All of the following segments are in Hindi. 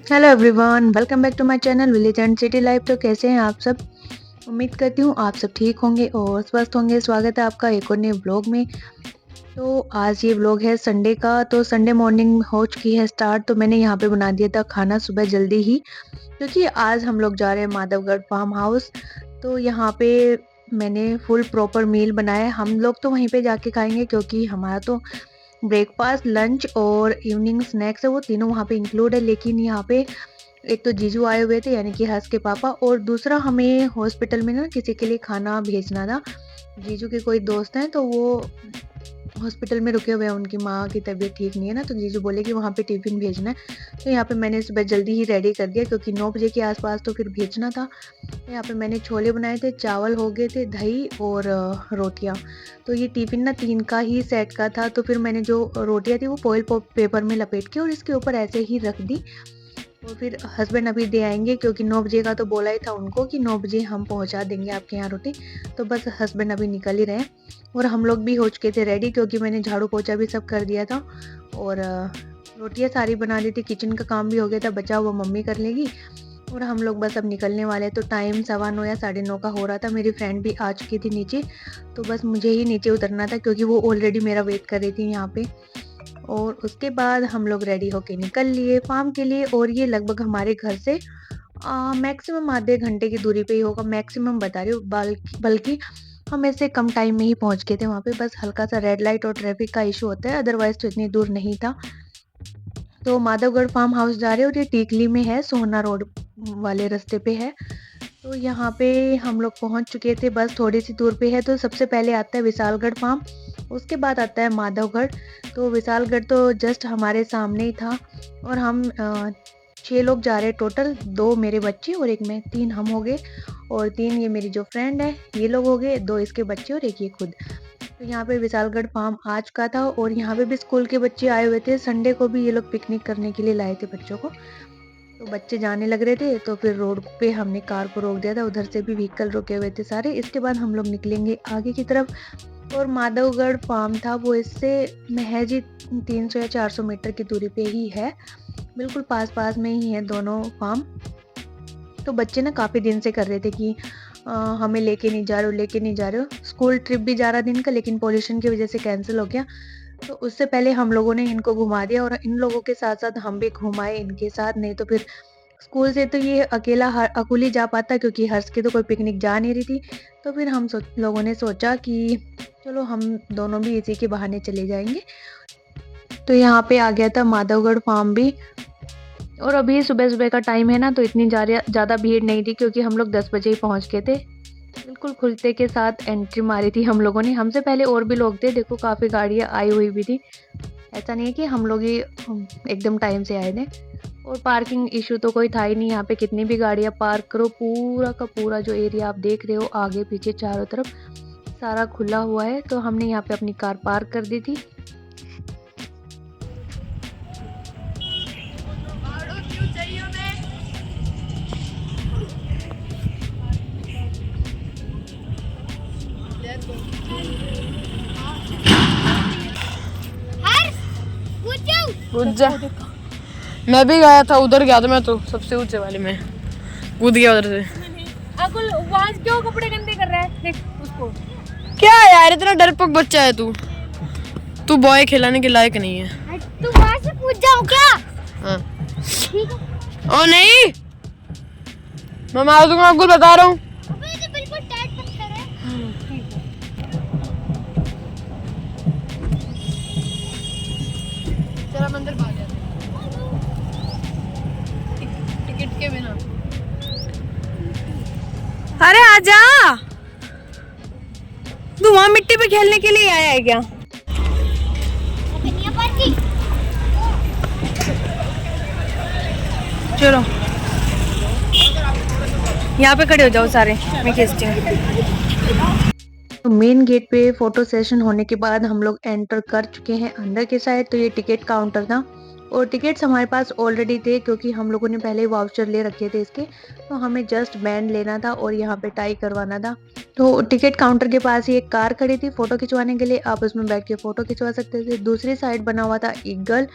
Hello everyone, welcome back to my channel village and city life. तो कैसे हैं आप सब? उम्मीद करती हूँ आप सब ठीक होंगे और स्वस्थ होंगे। स्वागत है आपका एक और नए व्लॉग में। तो आज ये व्लॉग है संडे का। तो संडे मॉर्निंग हो चुकी है स्टार्ट। तो मैंने यहाँ पे बना दिया था खाना सुबह जल्दी ही, क्योंकि आज हम लोग जा रहे हैं माधवगढ़ फार्म हाउस। तो यहाँ पे मैंने फुल प्रॉपर मील बनाया है। हम लोग तो वहीं पे जाके खाएंगे, क्योंकि हमारा तो ब्रेकफास्ट, लंच और इवनिंग स्नैक्स है वो तीनों वहाँ पे इंक्लूड है। लेकिन यहाँ पे एक तो जीजू आए हुए थे, यानी कि हर्ष के पापा, और दूसरा हमें हॉस्पिटल में ना किसी के लिए खाना भेजना था। जीजू के कोई दोस्त हैं, तो वो हॉस्पिटल में रुके हुए हैं। उनकी माँ की तबीयत ठीक नहीं है ना, तो जीजू बोले कि वहाँ पे टिफिन भेजना है। तो यहाँ पे मैंने सुबह जल्दी ही रेडी कर दिया, क्योंकि 9 बजे के आसपास तो फिर भेजना था। तो यहाँ पे मैंने छोले बनाए थे, चावल हो गए थे, दही और रोटियाँ। तो ये टिफिन ना 3 का ही सेट का था। तो फिर मैंने जो रोटियाँ थी वो फॉइल पेपर में लपेट के और इसके ऊपर ऐसे ही रख दी। और फिर हस्बैंड अभी दे आएंगे, क्योंकि 9 बजे का तो बोला ही था उनको कि 9 बजे हम पहुंचा देंगे आपके यहाँ रोटी। तो बस हस्बैंड अभी निकल ही रहे हैं। और हम लोग भी हो चुके थे रेडी, क्योंकि मैंने झाड़ू पोछा भी सब कर दिया था और रोटियां सारी बना दी थी। किचन का काम भी हो गया था, बचा हुआ मम्मी कर लेगी। और हम लोग बस अब निकलने वाले हैं। तो टाइम 9:15 या 9:30 का हो रहा था। मेरी फ्रेंड भी आ चुकी थी नीचे। तो बस मुझे ही नीचे उतरना था, क्योंकि वो ऑलरेडी मेरा वेट कर रही थी यहाँ पे। और उसके बाद हम लोग रेडी होके निकल लिए फार्म के लिए। और ये लगभग हमारे घर से मैक्सिमम आधे घंटे की दूरी पे ही होगा। मैक्सिमम बता रही हूँ, बल्कि हम ऐसे कम टाइम में ही पहुंच गए थे वहाँ पे। बस हल्का सा रेड लाइट और ट्रैफिक का इशू होता है, अदरवाइज तो इतनी दूर नहीं था। तो माधवगढ़ फार्म हाउस जा रहे हैं और ये टीकली में है, सोहना रोड वाले रास्ते पे है। तो यहाँ पे हम लोग पहुंच चुके थे, बस थोड़ी सी दूर पे है। तो सबसे पहले आता है विशालगढ़ फार्म, उसके बाद आता है माधवगढ़। तो विशालगढ़ तो जस्ट हमारे सामने ही था। और हम 6 लोग जा रहे हैं टोटल। 2 मेरे बच्चे और एक मैं, 3 हम हो गए। और 3 ये मेरी जो फ्रेंड है, ये लोग हो गए, 2 इसके बच्चे और एक ये खुद। तो यहाँ पे विशालगढ़ फार्म आ चुका था। और यहाँ पे भी स्कूल के बच्चे आए हुए थे। संडे को भी ये लोग पिकनिक करने के लिए लाए थे बच्चों को। तो बच्चे जाने लग रहे थे, तो फिर रोड पे हमने कार को रोक दिया था। उधर से भी व्हीकल रुके हुए थे सारे। इसके बाद हम लोग निकलेंगे आगे की तरफ। और माधवगढ़ फार्म था वो इससे महज ही 300 या 400 मीटर की दूरी पे ही है। बिल्कुल पास पास में ही है दोनों फार्म। तो बच्चे ना काफ़ी दिन से कर रहे थे कि हमें लेके नहीं जा रहे हो, लेके नहीं जा रहे हो। स्कूल ट्रिप भी जा रहा दिन का, लेकिन पोल्यूशन की वजह से कैंसिल हो गया। तो उससे पहले हम लोगों ने इनको घुमा दिया, और इन लोगों के साथ साथ हम भी घुमाए इनके साथ। नहीं तो फिर स्कूल से तो ये अकेला अकुल ही जा पाता, क्योंकि हर्ष की तो कोई पिकनिक जा नहीं रही थी। तो फिर हम लोगों ने सोचा कि चलो हम दोनों भी इसी के बहाने चले जाएंगे। तो यहाँ पे आ गया था माधवगढ़ फार्म भी। और अभी सुबह सुबह का टाइम है ना, तो इतनी ज़्यादा भीड़ नहीं थी, क्योंकि हम लोग 10 बजे ही पहुँच गए थे। बिल्कुल खुलते के साथ एंट्री मारी थी हम लोगों ने। हमसे पहले और भी लोग थे, देखो काफ़ी गाड़ियाँ आई हुई भी थी। ऐसा नहीं है कि हम लोग ही एकदम टाइम से आए थे। और पार्किंग इशू तो कोई था ही नहीं। यहाँ पे कितनी भी गाड़ियाँ पार्क करो, पूरा का पूरा जो एरिया आप देख रहे हो आगे पीछे चारों तरफ सारा खुला हुआ है। तो हमने यहाँ पे अपनी कार पार्क कर दी थी। कूद जा। मैं भी गया था, उधर गया था मैं तो सबसे ऊंचे वाले में कूद गया उधर से। अकुल वहाँ क्यों कपड़े गंदे कर रहा है? देख उसको। क्या यार, इतना डरपोक बच्चा है तू बॉय खिलाने के लायक नहीं है। तू वहाँ से पूछ जाओ क्या? हाँ। ठीक है। ओ नहीं, मैं मार दूंगा, आपको बता रहा हूँ। अबे ये तो बिल्कुल टाइट पत्थर है। ठीक है। तेरा मंदिर भाग गया टिकट के बिना। अरे आजा, तू वहाँ मिट्टी पे खेलने के लिए आया है क्या? चलो यहाँ पे खड़े हो जाओ सारे, मैं खींचती हूँ। तो मेन गेट पे फोटो सेशन होने के बाद हम लोग एंटर कर चुके हैं अंदर के साइड। तो ये टिकट काउंटर था। और टिकट्स हमारे पास ऑलरेडी थे क्योंकि हम लोगों ने पहले वाउचर ले रखे थे इसके, तो हमें जस्ट बैंड लेना था और यहाँ पे टाई करवाना था। तो टिकट काउंटर के पास ही एक कार खड़ी थी फ़ोटो खिंचवाने के लिए, आप उसमें बैठ के फ़ोटो खिंचवा सकते थे। दूसरी साइड बना हुआ था ईगल,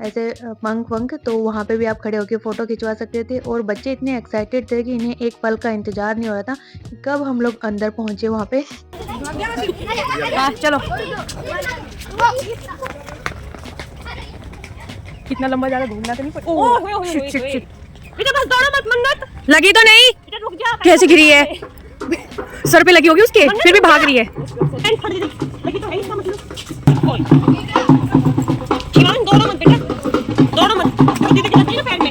ऐसे पंख वंख, तो वहाँ पे भी आप खड़े होकर फ़ोटो खिंचवा सकते थे। और बच्चे इतने एक्साइटेड थे कि इन्हें एक पल का इंतज़ार नहीं हो रहा था कि कब हम लोग अंदर पहुँचे वहाँ पे। चलो, कितना लंबा जा रहा, घूमना तो नहीं पड़ता। ओह शिट शिट शिट, बेटा बस दौड़ो मत, मन्नत लगी तो नहीं? बेटा रुक जा। कैसे गिरी है? सर पे लगी होगी उसके, फिर भी भाग रही है। पैंट फट गई, लगी तो है इसका मतलब। ओए शिवान दौड़ो मत बेटा, दौड़ो मत, वो दीदी की लगी ना पैंट में।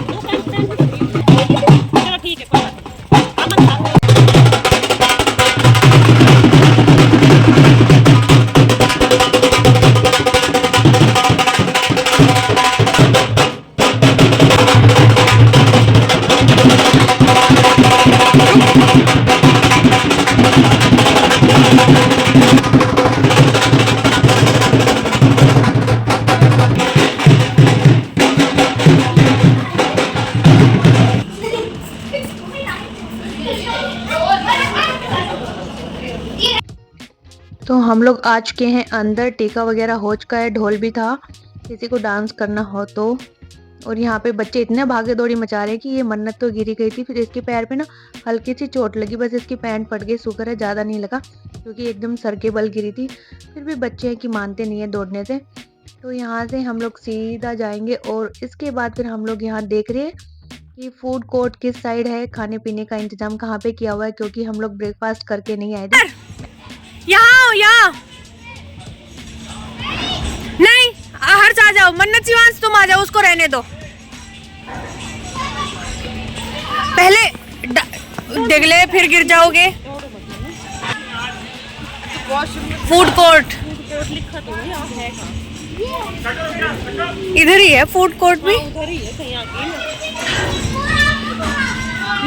वो पैंट चलो ठीक है, कोई बात नहीं, अब मत भागो। तो हम लोग आ चुके हैं अंदर, टीका वगैरह हो चुका है, ढोल भी था, किसी को डांस करना हो तो। और यहाँ पे बच्चे इतने भागे दौड़ी मचा रहे हैं कि ये मन्नत तो गिरी गई थी, फिर इसके पैर पे ना हल्की सी चोट लगी, बस इसकी पैंट फट गई, शुक्र है ज़्यादा नहीं लगा क्योंकि एकदम सर के बल गिरी थी। फिर भी बच्चे हैं कि मानते नहीं है दौड़ने से। तो यहाँ से हम लोग सीधा जाएंगे और इसके बाद फिर हम लोग यहाँ देख रहे हैं कि फूड कोर्ट किस साइड है, खाने पीने का इंतजाम कहाँ पे किया हुआ है, क्योंकि हम लोग ब्रेकफास्ट करके नहीं आए थे। यहाँ नहीं, हर्ष आ जाओ, मन्नत शिवांश तुम आ जाओ, उसको रहने दो। पहले डिगले फिर गिर जाओगे। फूड कोर्ट इधर ही है, फूड कोर्ट भी उधर ही है कहीं आगे।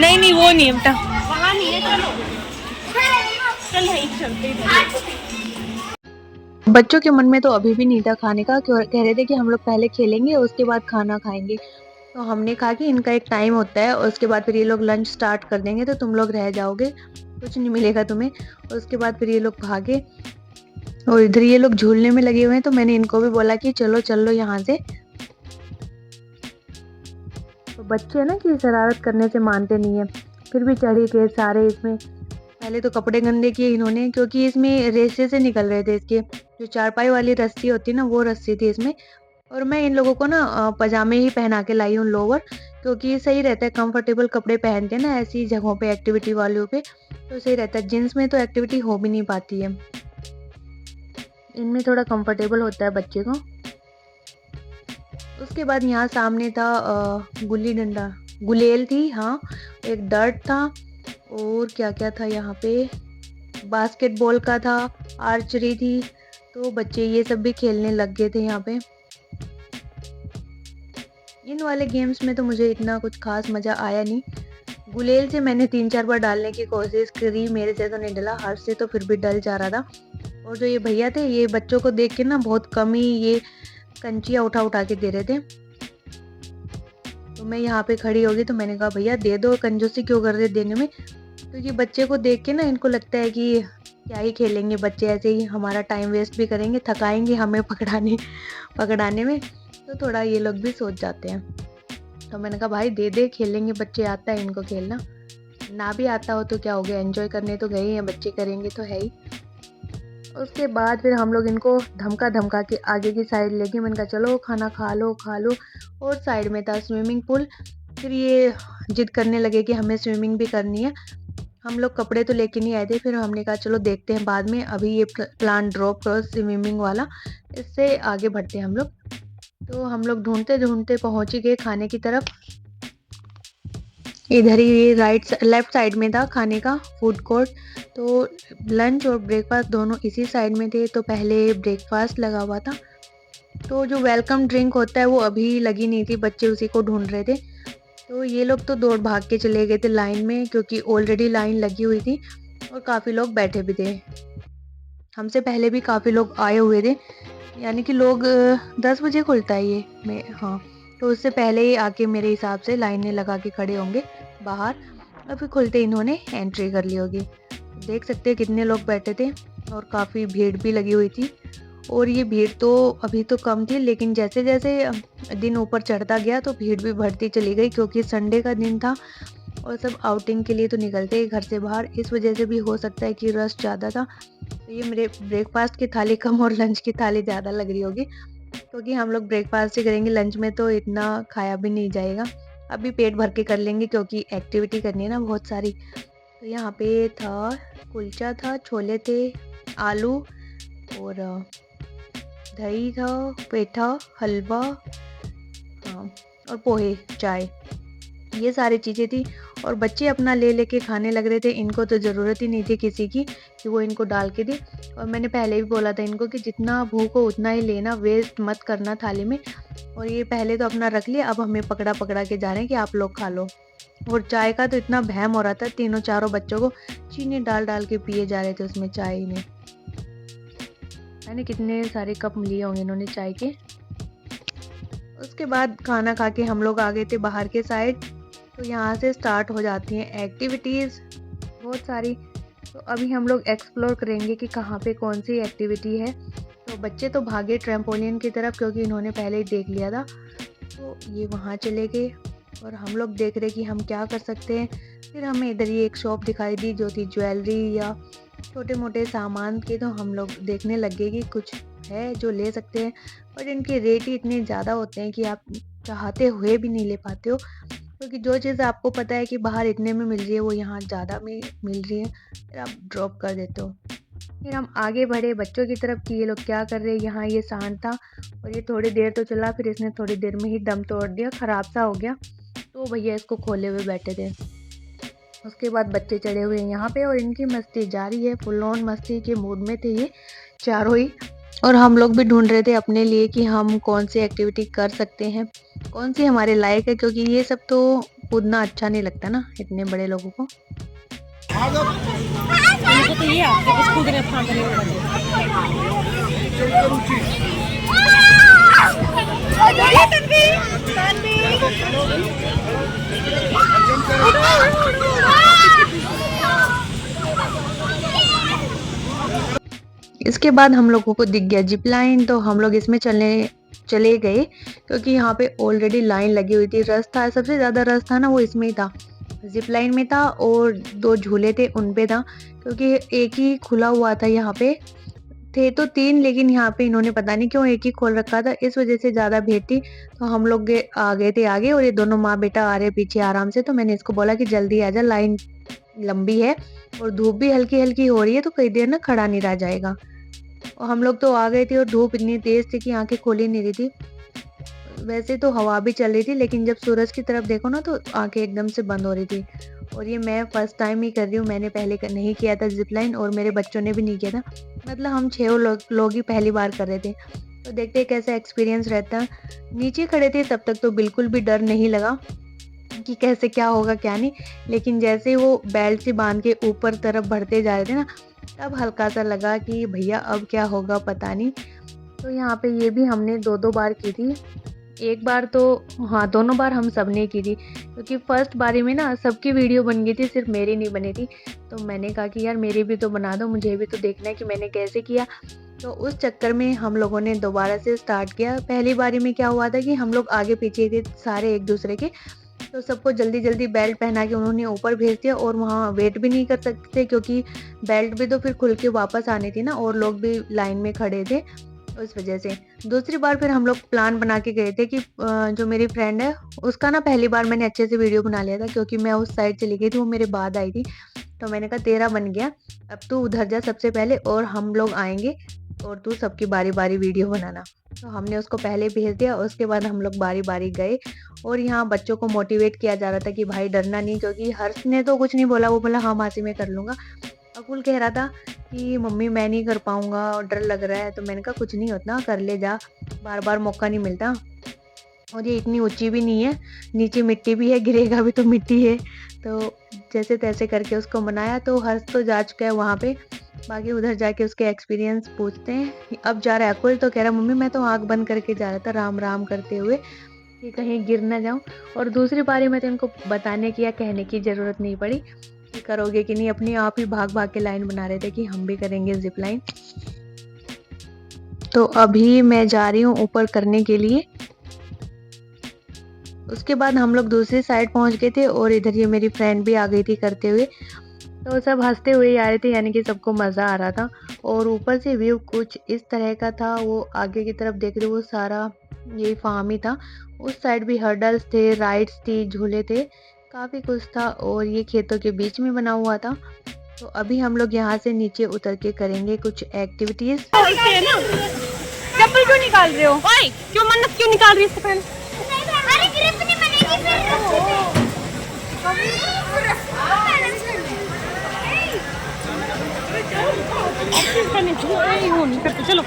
नहीं नहीं वो नहीं है बेटा, वहाँ नहीं है, चलो चल यहीं चलते हैं। बच्चों के मन में तो अभी भी नहीं था खाने का, कह रहे थे कि हम लोग पहले खेलेंगे उसके बाद खाना खाएंगे। तो हमने कहा कि इनका एक टाइम होता है और उसके बाद फिर ये लोग लंच स्टार्ट कर देंगे, तो तुम लोग रह जाओगे, कुछ नहीं मिलेगा तुम्हें। और उसके बाद फिर ये लोग भागे और इधर ये लोग झूलने में लगे हुए हैं, तो मैंने इनको भी बोला कि चलो चल लो यहाँ से। तो बच्चे ना कि शरारत करने से मानते नहीं है, फिर भी चढ़ी गए सारे इसमें। पहले तो कपड़े गंदे किए इन्होंने क्योंकि इसमें रेसे से निकल रहे थे, इसके जो चारपाई वाली रस्सी होती है ना, वो रस्सी थी इसमें। और मैं इन लोगों को ना पजामे ही पहना के लाई हूँ, लोअर, क्योंकि सही रहता है, कंफर्टेबल कपड़े पहनते हैं ना ऐसी जगहों पे, एक्टिविटी वालों पे, तो सही रहता है। जींस में तो एक्टिविटी हो भी नहीं पाती है, इनमें थोड़ा कंफर्टेबल होता है बच्चे को। उसके बाद यहाँ सामने था गुल्ली डंडा, गुलेल थी, हाँ, एक डर्ट था, और क्या क्या था यहाँ पे, बास्केटबॉल का था, आर्चरी थी। तो बच्चे ये सब भी खेलने लग गए थे यहाँ पे। इन वाले गेम्स में तो मुझे इतना कुछ खास मज़ा आया नहीं। गुलेल से मैंने 3-4 बार डालने की कोशिश करी, मेरे से तो नहीं डला, हर्ष से तो फिर भी डल जा रहा था। और जो ये भैया थे, ये बच्चों को देख के ना बहुत कम ही ये कंचियाँ उठा उठा के दे रहे थे। तो मैं यहाँ पे खड़ी होगी तो मैंने कहा भैया दे दो, कंजूसी क्यों कर रहे देने में। तो ये बच्चे को देख के ना इनको लगता है कि क्या ही खेलेंगे बच्चे, ऐसे ही हमारा टाइम वेस्ट भी करेंगे, थकाएंगे हमें पकड़ाने में, तो थोड़ा ये लोग भी सोच जाते हैं। तो मैंने कहा भाई दे दे, खेलेंगे, बच्चे आता है इनको खेलना, ना भी आता हो तो क्या हो गया, एंजॉय करने तो गए हैं बच्चे, करेंगे तो है ही। उसके बाद फिर हम लोग इनको धमका के आगे की साइड ले गए। मैंने कहा चलो खाना खा लो। और साइड में था स्विमिंग पूल। फिर ये जिद करने लगे कि हमें स्विमिंग भी करनी है। हम लोग कपड़े तो लेके नहीं आए थे, फिर हमने कहा चलो देखते हैं बाद में, अभी ये प्लान ड्रॉप करो स्विमिंग वाला, इससे आगे बढ़ते हैं हम लोग। तो हम लोग ढूंढते ढूंढते पहुंच ही गए खाने की तरफ। इधर ही लेफ्ट साइड में था खाने का फूड कोर्ट। तो लंच और ब्रेकफास्ट दोनों इसी साइड में थे। तो पहले ब्रेकफास्ट लगा हुआ था, तो जो वेलकम ड्रिंक होता है वो अभी लगी नहीं थी, बच्चे उसी को ढूंढ रहे थे। तो ये लोग तो दौड़ भाग के चले गए थे लाइन में, क्योंकि ऑलरेडी लाइन लगी हुई थी और काफ़ी लोग बैठे भी थे, हमसे पहले भी काफ़ी लोग आए हुए थे। यानी कि लोग 10 बजे खुलता है ये मैं हाँ, तो उससे पहले ही आके मेरे हिसाब से लाइनें लगा के खड़े होंगे बाहर और फिर खुलते इन्होंने एंट्री कर ली होगी। देख सकते हैं कितने लोग बैठे थे और काफ़ी भीड़ भी लगी हुई थी। और ये भीड़ तो अभी तो कम थी, लेकिन जैसे-जैसे दिन ऊपर चढ़ता गया तो भीड़ भी बढ़ती चली गई, क्योंकि संडे का दिन था और सब आउटिंग के लिए तो निकलते हैं घर से बाहर। इस वजह से भी हो सकता है कि रश ज़्यादा था। तो ये मेरे ब्रेकफ़ास्ट की थाली कम और लंच की थाली ज़्यादा लग रही होगी, क्योंकि हम लोग ब्रेकफ़ास्ट ही करेंगे, लंच में तो इतना खाया भी नहीं जाएगा। अभी पेट भर के कर लेंगे क्योंकि एक्टिविटी करनी है ना बहुत सारी। तो यहाँ पे था कुलचा था, छोले थे, आलू और दही था, पेठा, हलवा, हाँ, और पोहे, चाय, ये सारी चीज़ें थी। और बच्चे अपना ले लेके खाने लग रहे थे। इनको तो ज़रूरत ही नहीं थी किसी की कि वो इनको डाल के दे। और मैंने पहले भी बोला था इनको कि जितना भूख हो उतना ही लेना, वेस्ट मत करना थाली में। और ये पहले तो अपना रख लिया, अब हमें पकड़ा-पकड़ा के जा रहे हैं कि आप लोग खा लो। और चाय का तो इतना वहम हो रहा था, तीनों चारों बच्चों को चीनी डाल-डाल के पिए जा रहे थे उसमें चाय में। मैंने कितने सारे कप लिए होंगे इन्होंने चाय के। उसके बाद खाना खा के हम लोग आ गए थे बाहर के साइड। तो यहाँ से स्टार्ट हो जाती हैं एक्टिविटीज़ बहुत सारी। तो अभी हम लोग एक्सप्लोर करेंगे कि कहाँ पे कौन सी एक्टिविटी है। तो बच्चे तो भागे ट्रैम्पोलिन की तरफ, क्योंकि इन्होंने पहले ही देख लिया था। तो ये वहाँ चले गए और हम लोग देख रहे कि हम क्या कर सकते हैं। फिर हमें इधर ही एक शॉप दिखाई दी जो थी ज्वेलरी या छोटे मोटे सामान की। तो हम लोग देखने लग गए कि कुछ है जो ले सकते हैं, पर इनके रेट ही इतने ज़्यादा होते हैं कि आप चाहते हुए भी नहीं ले पाते हो, क्योंकि जो चीज़ आपको पता है कि बाहर इतने में मिल रही है वो यहाँ ज़्यादा में मिल रही है, फिर आप ड्रॉप कर देते हो। फिर हम आगे बढ़े बच्चों की तरफ कि ये लोग क्या कर रहे हैं। यहाँ ये सांड था और ये थोड़ी देर तो चला, फिर इसने थोड़ी देर में ही दम तोड़ दिया, ख़राब सा हो गया। तो भैया इसको खोले हुए बैठे थे। उसके बाद बच्चे चढ़े हुए हैं यहाँ पे और इनकी मस्ती जारी है, फुल ऑन मस्ती के मूड में थे ये चारों ही। और हम लोग भी ढूंढ रहे थे अपने लिए कि हम कौन सी एक्टिविटी कर सकते हैं, कौन सी हमारे लायक है, क्योंकि ये सब तो कूदना अच्छा नहीं लगता ना इतने बड़े लोगों को। उनको तो ये आपके बस कूदने फांदने में लगे। इसके बाद हम लोगों को दिख गया जिप लाइन, तो हम लोग इसमें चले गए, क्योंकि यहाँ पे ऑलरेडी लाइन लगी हुई थी। रस था, सबसे ज़्यादा रस था ना वो इसमें ही था, जिप लाइन में था और 2 झूले थे उन पे था, क्योंकि एक ही खुला हुआ था। यहाँ पे थे तो 3, लेकिन यहाँ पे इन्होंने पता नहीं क्यों एक ही खोल रखा था, इस वजह से ज़्यादा भीड़ थी। तो हम लोग आ गए थे आगे और ये दोनों माँ बेटा आ रहे पीछे आराम से। तो मैंने इसको बोला कि जल्दी आ जा, लाइन लंबी है और धूप भी हल्की-हल्की हो रही है, तो कई देर ना खड़ा नहीं रह जाएगा। और हम लोग तो आ गए थे और धूप इतनी तेज़ थी कि आँखें खुल ही नहीं रही थी। वैसे तो हवा भी चल रही थी, लेकिन जब सूरज की तरफ देखो ना तो आँखें एकदम से बंद हो रही थी। और ये मैं फर्स्ट टाइम ही कर रही हूँ, मैंने पहले नहीं किया था ज़िप लाइन और मेरे बच्चों ने भी नहीं किया था। मतलब हम 6 लोग ही पहली बार कर रहे थे। तो देखते हैं कैसा एक्सपीरियंस रहता है। नीचे खड़े थे तब तक तो बिल्कुल भी डर नहीं लगा कि कैसे क्या होगा क्या नहीं, लेकिन जैसे वो बेल्ट से बांध के ऊपर तरफ बढ़ते जा रहे थे ना, तब हल्का सा लगा कि भैया अब क्या होगा पता नहीं। तो यहाँ पे ये भी हमने 2-2 बार की थी। एक बार तो हाँ, दोनों बार हम सब ने की थी, क्योंकि फर्स्ट बारी में ना सबकी वीडियो बन गई थी, सिर्फ मेरी नहीं बनी थी। तो मैंने कहा कि यार मेरी भी तो बना दो, मुझे भी तो देखना है कि मैंने कैसे किया। तो उस चक्कर में हम लोगों ने दोबारा से स्टार्ट किया। पहली बारी में क्या हुआ था कि हम लोग आगे पीछे थे सारे एक दूसरे के, तो सबको जल्दी-जल्दी बेल्ट पहना के उन्होंने ऊपर भेज दिया और वहाँ वेट भी नहीं कर सकते, क्योंकि बेल्ट भी तो फिर खुल के वापस आनी थी ना और लोग भी लाइन में खड़े थे, उस वजह से। दूसरी बार फिर हम लोग प्लान बना के गए थे कि जो मेरी फ्रेंड है उसका ना पहली बार मैंने अच्छे से वीडियो बना लिया था, क्योंकि मैं उस साइड चली गई थी, वो मेरे बाद आई थी। तो मैंने कहा तेरा बन गया, अब तू उधर जा सबसे पहले और हम लोग आएँगे और तू सबकी बारी-बारी वीडियो बनाना। तो हमने उसको पहले भेज दिया, उसके बाद हम लोग बारी-बारी गए और यहाँ बच्चों को मोटिवेट किया जा रहा था कि भाई डरना नहीं, क्योंकि हर्ष ने तो कुछ नहीं बोला, वो बोला हाँ मासी मैं कर लूँगा। अकुल कह रहा था कि मम्मी मैं नहीं कर पाऊँगा और डर लग रहा है, तो मैंने कहा कुछ नहीं होता, कर ले जा, बार-बार मौका नहीं मिलता। और ये इतनी ऊँची भी नहीं है, नीचे मिट्टी भी है, गिरेगा भी तो मिट्टी है। तो जैसे-तैसे करके उसको मनाया, तो हर्ष तो जा चुका है वहाँ पे बाकी उधर जाके उसके एक्सपीरियंस पूछते हैं। अब जा रहा है अकुल, तो कह रहा मम्मी मैं तो आँख बंद करके जा रहा था राम राम करते हुए कि कहीं गिर ना जाऊं। और दूसरी बारी में तो इनको बताने की या कहने की ज़रूरत नहीं पड़ी कि करोगे कि नहीं, अपने आप ही भाग भाग के लाइन बना रहे थे कि हम भी करेंगे जिप लाइन। तो अभी मैं जा रही हूँ ऊपर करने के लिए। उसके बाद हम लोग दूसरी साइड पहुंच गए थे और इधर ये मेरी फ्रेंड भी आ गई थी करते हुए। तो सब हंसते हुए आ रहे थे, यानी कि सबको मज़ा आ रहा था। और ऊपर से व्यू कुछ इस तरह का था। वो आगे की तरफ देख रहे हो, वो सारा यही फार्म ही था। उस साइड भी हर्डल्स थे, राइड्स थी, झूले थे, काफ़ी कुछ था। और ये खेतों के बीच में बना हुआ था। तो अभी हम लोग यहाँ से नीचे उतर के करेंगे कुछ एक्टिविटीज़। चप्पल क्यों निकाल रहे हो? ओए, क्यों मन्नत क्यों निकाल रही है इसको पहन? अरे ग्रिप नहीं बनेगी फिर। वो नहीं करते, चलो।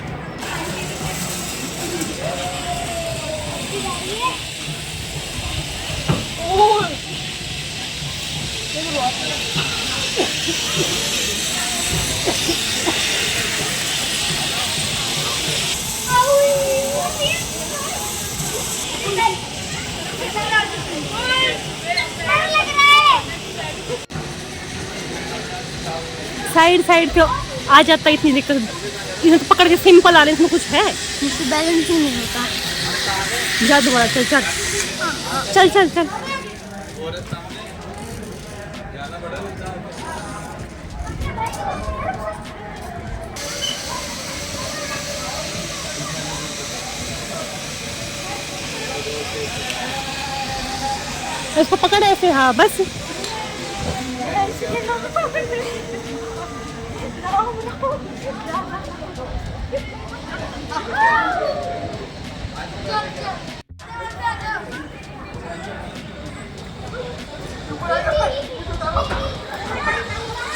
साइड साइड पे आ जाता है, इतनी दिक्कत। इसे तो पकड़ के सिंपल आ रहे, इसमें कुछ है? मुझसे बैलेंस ही नहीं होता। जा दोबारा, चल चल चल चल चल। इसको पकड़ ऐसे, हाँ बस।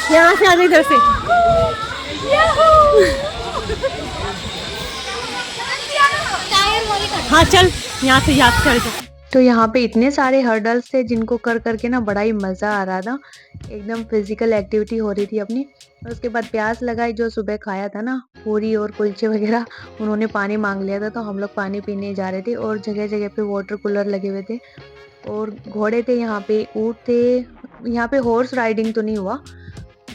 यहाँ से आ जाए, इधर से। हाँ चल, यहाँ से याद चल जा। तो यहाँ पे इतने सारे हर्डल्स थे जिनको कर करके ना बड़ा ही मज़ा आ रहा था। एकदम फिजिकल एक्टिविटी हो रही थी अपनी। और उसके बाद प्यास लगाई, जो सुबह खाया था ना पूरी और कुलचे वगैरह, उन्होंने पानी मांग लिया था। तो हम लोग पानी पीने जा रहे थे और जगह जगह पे वाटर कूलर लगे हुए थे और घोड़े थे, यहाँ पे ऊँट थे। यहाँ पे हॉर्स राइडिंग तो नहीं हुआ,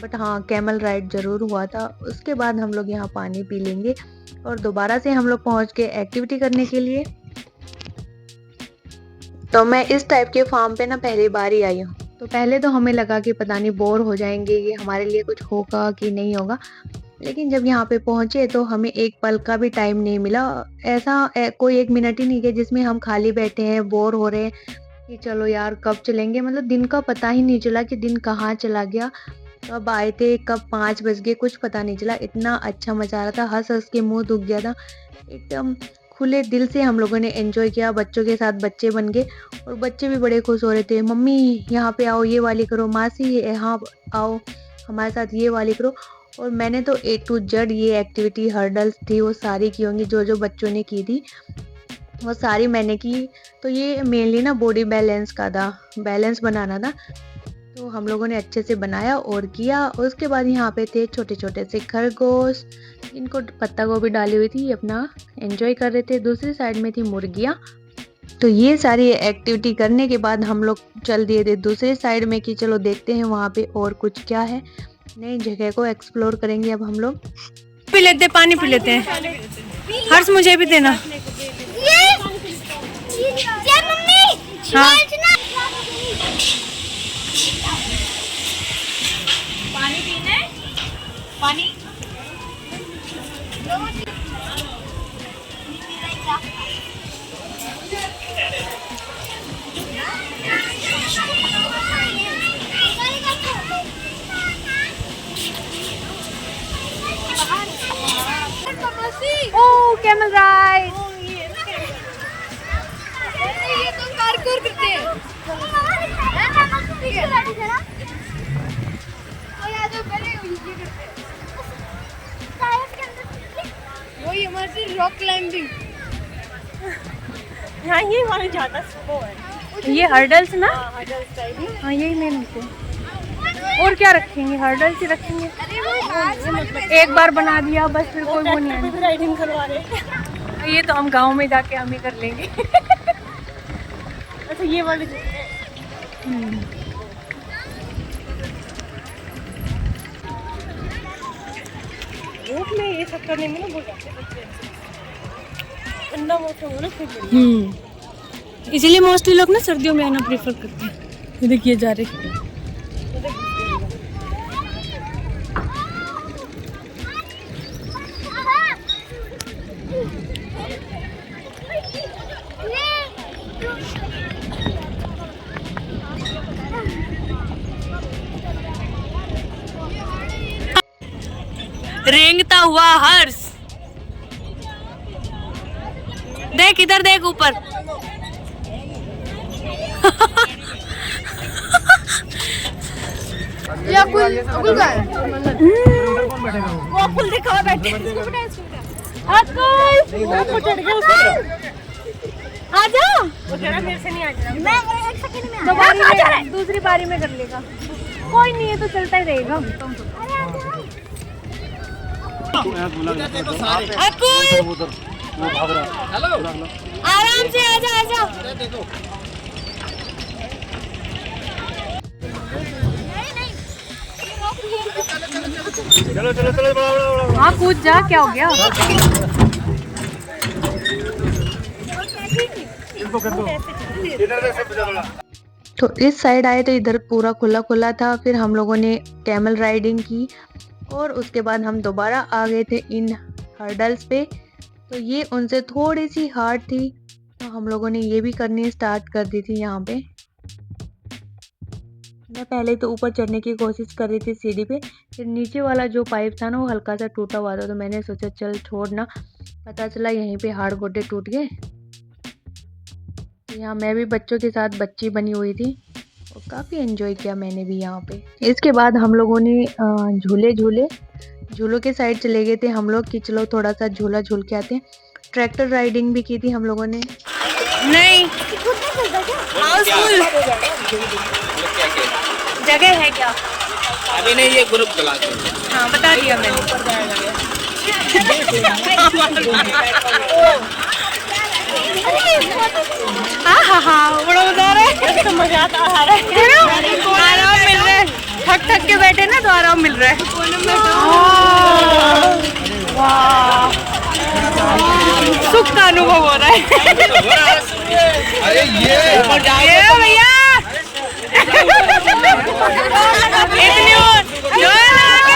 बट हाँ कैमल राइड ज़रूर हुआ था। उसके बाद हम लोग यहाँ पानी पी लेंगे और दोबारा से हम लोग पहुँच के एक्टिविटी करने के लिए। तो मैं इस टाइप के फार्म पे ना पहली बार ही आई हूँ। तो पहले तो हमें लगा कि पता नहीं बोर हो जाएंगे, ये हमारे लिए कुछ होगा कि नहीं होगा। लेकिन जब यहाँ पे पहुँचे तो हमें एक पल का भी टाइम नहीं मिला। ऐसा कोई एक मिनट ही नहीं गया जिसमें हम खाली बैठे हैं, बोर हो रहे हैं कि चलो यार कब चलेंगे। मतलब दिन का पता ही नहीं चला कि दिन कहाँ चला गया, कब आए थे, कब 5 बज गए, कुछ पता नहीं चला। इतना अच्छा मजा आ रहा था, हंस हंस के मुंह दुख गया था। एकदम खुले दिल से हम लोगों ने एंजॉय किया। बच्चों के साथ बच्चे बन गए और बच्चे भी बड़े खुश हो रहे थे, मम्मी यहाँ पे आओ ये वाली करो, मासी यहाँ आओ हमारे साथ ये वाली करो। और मैंने तो A to Z ये एक्टिविटी हर्डल्स थी वो सारी की होंगी, जो जो बच्चों ने की थी वो सारी मैंने की। तो ये मेनली ना बॉडी बैलेंस का था, बैलेंस बनाना था। तो हम लोगों ने अच्छे से बनाया और किया। उसके बाद यहाँ पे थे छोटे छोटे से खरगोश, इनको पत्ता गोभी डाली हुई थी, अपना एंजॉय कर रहे थे। दूसरी साइड में थी मुर्गियाँ। तो ये सारी एक्टिविटी करने के बाद हम लोग चल दिए थे दूसरी साइड में कि चलो देखते हैं वहाँ पे और कुछ क्या है, नई जगह को एक्सप्लोर करेंगे अब हम लोग। पी लेते, पानी पी लेते हैं। हर्ष मुझे भी देना। ये मम्मी हाँ। पानी पीना है? पानी ओह कैमल राइड। ये तो कारकुर करते हैं। ठीक है। और यार जो पहले ये करते हैं। वही हमारी रॉक क्लाइंबिंग। यहाँ ये वाले ज्यादा स्लो है। ये हर्डल्स ना? हाँ यही मेन होते हैं। और क्या रखेंगे, हर्डल्स ही रखेंगे। एक बार बना दिया बस, फिर कोई वो नहीं है। राइडिंग करवा रहे। ये तो हम गांव में जाके हम ही कर लेंगे। अच्छा ये वाली धूप में ये सब करने में ना बहुत जाते हैं बच्चे। ठंडा मौसम हो ना फिर इसीलिए मोस्टली लोग ना सर्दियों में आना प्रेफर करते हैं। ये देखिए जा रहे। रेंगता हुआ हर्ष, देख इधर देख ऊपर। या कुल कुल का वो फुल दिखा बैठे वो चढ़ गया आ जाओ। वो कह रहा मेरे से नहीं आ रहा। मैं एक सेकंड में दोबारा में दूसरी बारी में कर लेगा, कोई नहीं है तो चलता ही रहेगा। आराम से आजा आजा। चलो चलो चलो बड़ा हाँ कूद जा, क्या हो गया। इसको कर दो इधर से बड़ा। तो इस साइड आए तो इधर पूरा खुला खुला था। फिर हम लोगों ने कैमल राइडिंग की और उसके बाद हम दोबारा आ गए थे इन हर्डल्स पे। तो ये उनसे थोड़ी सी हार्ड थी, तो हम लोगों ने ये भी करनी स्टार्ट कर दी थी। यहाँ पे मैं पहले तो ऊपर चढ़ने की कोशिश कर रही थी सीढ़ी पे, फिर नीचे वाला जो पाइप था ना वो हल्का सा टूटा हुआ था, तो मैंने सोचा चल छोड़ ना, पता चला यहीं पे हाड़ गोडे टूट गए। यहाँ मैं भी बच्चों के साथ बच्ची बनी हुई थी और काफ़ी एंजॉय किया मैंने भी यहाँ पे। इसके बाद हम लोगों ने झूलों के साइड चले गए थे हम लोग कि चलो थोड़ा सा झूला झूल के आते हैं। ट्रैक्टर राइडिंग भी की थी हम लोगों ने। नहीं हाउसफुल जगह है क्या? अभी नहीं, ये ग्रुप चलाते हैं। हाँ बता दिया मैंने। हाँ बड़ा मजा आ रहा है, मजा आता आ रहा है। आराम मिल रहा है, थक थक के बैठे ना तो आराम मिल रहा है। वाह सुख का अनुभव हो रहा है। अरे ये भैया इतनी और जोर लगा के।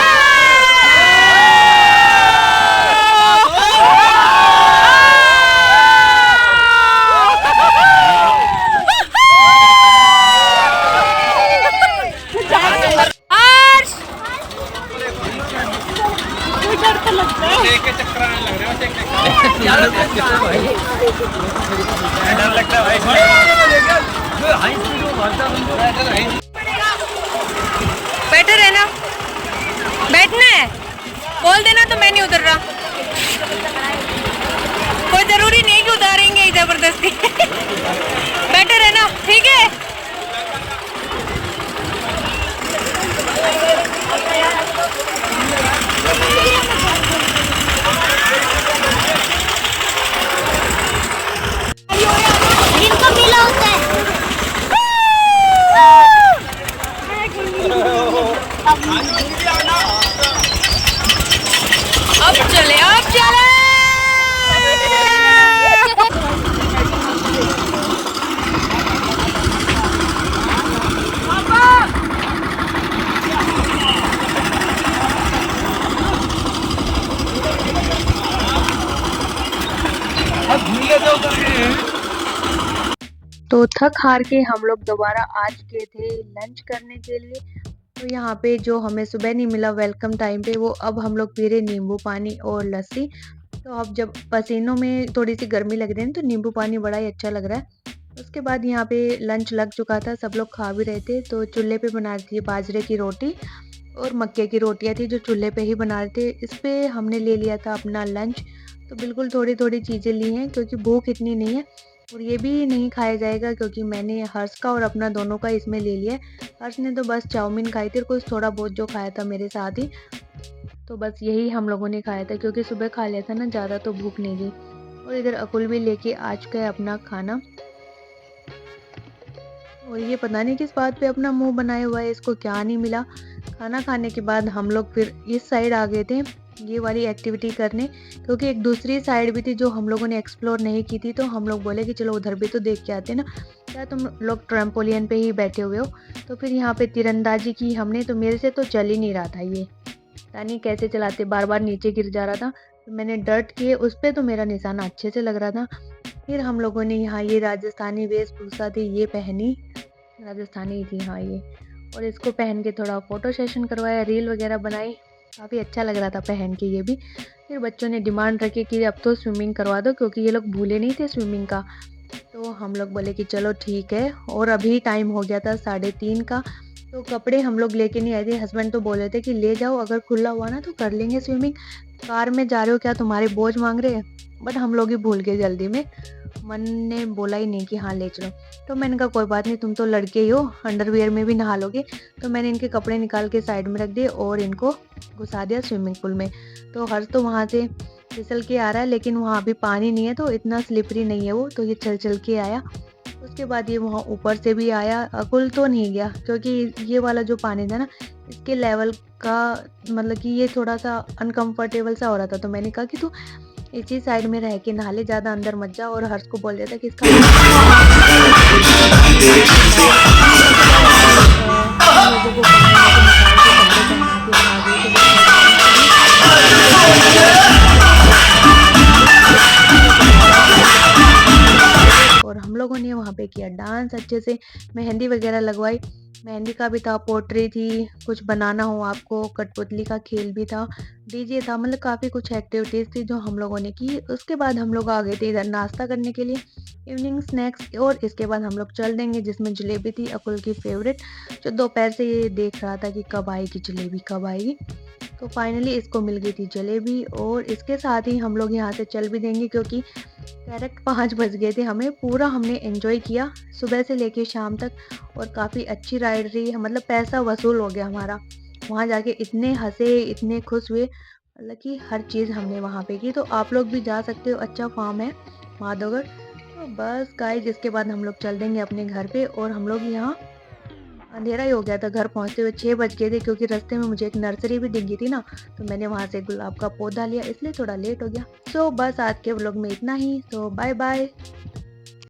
के चक्कर आने लग रहे हो। डर लगता है भाई। बैठे रहना, बैठना है, बोल देना तो मैं नहीं उतर रहा। कोई जरूरी नहीं कि उतारेंगे जबरदस्ती। बैठे रहना ठीक है। इनको मिला होता है। अब चले अब चले। तो थक हार के हम लोग दोबारा आ चुके थे लंच करने के लिए। तो यहाँ पे जो हमें सुबह नहीं मिला वेलकम टाइम पे, वो अब हम लोग पी रहे नींबू पानी और लस्सी। तो अब जब पसीनों में थोड़ी सी गर्मी लग रही है तो नींबू पानी बड़ा ही अच्छा लग रहा है। उसके बाद यहाँ पे लंच लग चुका था, सब लोग खा भी रहे थे। तो चूल्हे पे बना रही थी बाजरे की रोटी और मक्के की रोटियाँ थी जो चूल्हे पे ही बना रहे थे। इस पर हमने ले लिया था अपना लंच। तो बिल्कुल थोड़ी थोड़ी चीज़ें ली हैं क्योंकि भूख इतनी नहीं है। और ये भी नहीं खाया जाएगा क्योंकि मैंने हर्ष का और अपना दोनों का इसमें ले लिया है। हर्ष ने तो बस चाउमीन खाई थी और कुछ थोड़ा बहुत जो खाया था मेरे साथ ही, तो बस यही हम लोगों ने खाया था क्योंकि सुबह खा लिया था ना, ज़्यादा तो भूख नहीं थी। और इधर अकुल भी लेके आ चुका है अपना खाना, और ये पता नहीं किस बात पे अपना मुंह बनाया हुआ है, इसको क्या नहीं मिला। खाना खाने के बाद हम लोग फिर इस साइड आ गए थे ये वाली एक्टिविटी करने, क्योंकि एक दूसरी साइड भी थी जो हम लोगों ने एक्सप्लोर नहीं की थी, तो हम लोग बोले कि चलो उधर भी तो देख के आते ना, क्या तुम लोग ट्रैम्पोलियन पे ही बैठे हुए हो। तो फिर यहाँ पे तीरंदाजी की हमने, तो मेरे से तो चल ही नहीं रहा था, ये पता नहीं कैसे चलाते, बार बार नीचे गिर जा रहा था। तो मैंने डर्ट किए उस पर, तो मेरा निशाना अच्छे से लग रहा था। फिर हम लोगों ने यहाँ ये राजस्थानी वेशभूषा थी ये पहनी, राजस्थानी थी हाँ ये, और इसको पहन के थोड़ा फ़ोटो सेशन करवाया, रील वगैरह बनाई, काफ़ी अच्छा लग रहा था पहन के ये भी। फिर बच्चों ने डिमांड रखी कि अब तो स्विमिंग करवा दो, क्योंकि ये लोग भूले नहीं थे स्विमिंग का। तो हम लोग बोले कि चलो ठीक है, और अभी टाइम हो गया था 3:30 का। तो कपड़े हम लोग लेके नहीं आए थे, हस्बैंड तो बोले थे कि ले जाओ, अगर खुला हुआ ना तो कर लेंगे स्विमिंग, कार में जा रहे हो क्या तुम्हारे बोझ मांग रहे हैं। बट हम लोग ही भूल गए जल्दी में, मन ने बोला ही नहीं कि हाँ ले चलो। तो मैंने कहा कोई बात नहीं, तुम तो लड़के ही हो, अंडरवियर में भी नहा लोगे। तो मैंने इनके कपड़े निकाल के साइड में रख दिए और इनको घुसा दिया स्विमिंग पूल में। तो हर्ष तो वहाँ से फिसल के आ रहा है, लेकिन वहाँ अभी पानी नहीं है तो इतना स्लिपरी नहीं है वो, तो ये चल चल के आया। उसके बाद ये वहाँ ऊपर से भी आया, अकुल तो नहीं गया क्योंकि ये वाला जो पानी था ना इसके लेवल का, मतलब कि ये थोड़ा सा अनकंफर्टेबल सा हो रहा था। तो मैंने कहा कि तू इसी साइड में रह के नहा ले, ज़्यादा अंदर मत जा। और हर्ष को बोल देता कि इसका हम लोगों को पानी में से निकाल के कमरे में और हम लोगों ने वहाँ पे किया डांस अच्छे से, मेहंदी वगैरह लगवाई, मेहंदी का भी था, पोट्री थी, कुछ बनाना हो आपको, कठपुतली का खेल भी था, डीजे था, मतलब काफ़ी कुछ एक्टिविटीज़ थी जो हम लोगों ने की। उसके बाद हम लोग आ गए थे इधर नाश्ता करने के लिए, इवनिंग स्नैक्स, और इसके बाद हम लोग चल देंगे, जिसमें जलेबी थी अकुल की फेवरेट, जो दोपहर से ये देख रहा था कि कब आएगी जलेबी कब आएगी। तो फाइनली इसको मिल गई थी जलेबी, और इसके साथ ही हम लोग यहाँ से चल भी देंगे क्योंकि करेक्ट 5 बज गए थे हमें। पूरा हमने एंजॉय किया सुबह से लेके शाम तक, और काफ़ी अच्छी राइड रही, मतलब पैसा वसूल हो गया हमारा। वहाँ जाके इतने हंसे, इतने खुश हुए, मतलब कि हर चीज़ हमने वहाँ पे की। तो आप लोग भी जा सकते हो, अच्छा फार्म है माधोगढ़। तो बस गाइस इसके बाद हम लोग चल देंगे अपने घर पे, और हम लोग यहाँ अंधेरा ही हो गया था घर पहुँचते हुए, 6 बज गए थे, क्योंकि रास्ते में मुझे एक नर्सरी भी दिख गई थी ना, तो मैंने वहाँ से गुलाब का पौधा लिया, इसलिए थोड़ा लेट हो गया। सो बस आज के व्लॉग में इतना ही, तो बाय बाय।